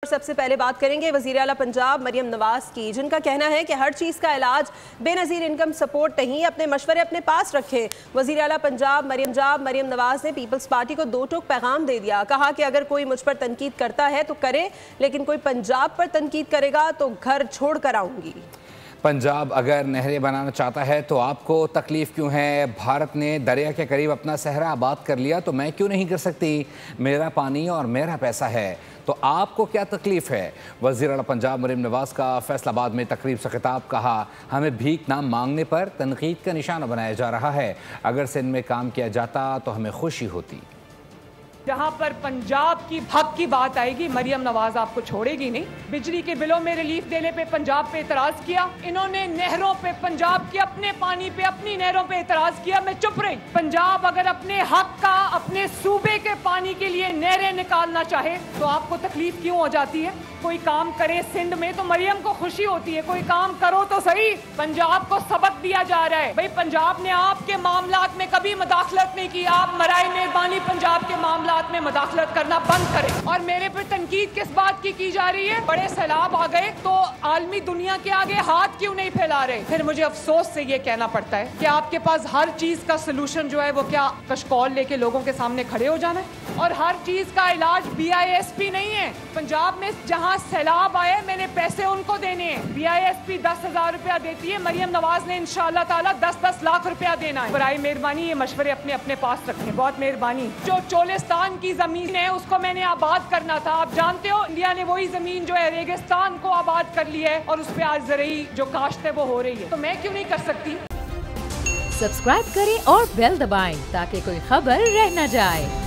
सबसे पहले बात करेंगे वज़ीर आला पंजाब मरियम नवाज की, जिनका कहना है कि हर चीज़ का इलाज बेनज़ीर इनकम सपोर्ट नहीं, अपने मशवरे अपने पास रखें। वज़ीर आला पंजाब मरियम नवाज ने पीपल्स पार्टी को दो टोक पैगाम दे दिया। कहा कि अगर कोई मुझ पर तनकीद करता है तो करे, लेकिन कोई पंजाब पर तनकीद करेगा तो घर छोड़ कर आऊँगी। पंजाब अगर नहरें बनाना चाहता है तो आपको तकलीफ क्यों है? भारत ने दरिया के करीब अपना सहरा आबाद कर लिया तो मैं क्यों नहीं कर सकती? मेरा पानी और मेरा पैसा है तो आपको क्या तकलीफ है? वज़ीर आला पंजाब मरियम नवाज का फैसलाबाद में तकरीब से खिताब। कहा, हमें भीख ना मांगने पर तनकीद का निशाना बनाया जा रहा है। अगर सिंध में काम किया जाता तो हमें खुशी होती। जहां पर पंजाब की हक की बात आएगी, मरियम नवाज आपको छोड़ेगी नहीं। बिजली के बिलों में रिलीफ देने पे पंजाब पे एतराज किया, इन्होंने नहरों पे, पंजाब के अपने पानी पे, अपनी नहरों पे एतराज किया, मैं चुप रही। पंजाब अगर अपने हक का, अपने सूबे के पानी के लिए नहरें निकालना चाहे तो आपको तकलीफ क्यों हो जाती है? कोई काम करे सिंध में तो मरियम को खुशी होती है। कोई काम करो तो सही। पंजाब को सबक दिया जा रहा है, भाई पंजाब ने आपके मामलात में कभी मदाखलत नहीं की। आप मराए मेहरबानी पंजाब के मामलात में मदाखलत करना बंद करें। और मेरे पर तनकीद किस बात की जा रही है? बड़े सैलाब आ गए तो आलमी दुनिया के आगे हाथ क्यों नहीं फैला रहे? फिर मुझे अफसोस से ये कहना पड़ता है कि आपके पास हर चीज का सोल्यूशन जो है वो क्या कशकौल लेके लोगों के सामने खड़े हो जाना है? और हर चीज का इलाज BISP नहीं है। पंजाब में जहां सैलाब आए मैंने पैसे उनको देने हैं। BISP 10,000 रुपया देती है, मरियम नवाज ने इंशाअल्लाह ताला 10-10 लाख रुपया देना है। बराए मेहरबानी ये मशवरे अपने अपने पास रखें, बहुत मेहरबानी। जो चोलिस्तान की जमीन है उसको मैंने आबाद करना था। आप जानते हो इंडिया ने वही जमीन जो है रेगिस्तान को आबाद कर लिया है और उस पर आज ज़रूरी जो काश्त है वो हो रही है, तो मैं क्यों नहीं कर सकती? सब्सक्राइब करें और बेल दबाएं ताकि कोई खबर रह न जाए।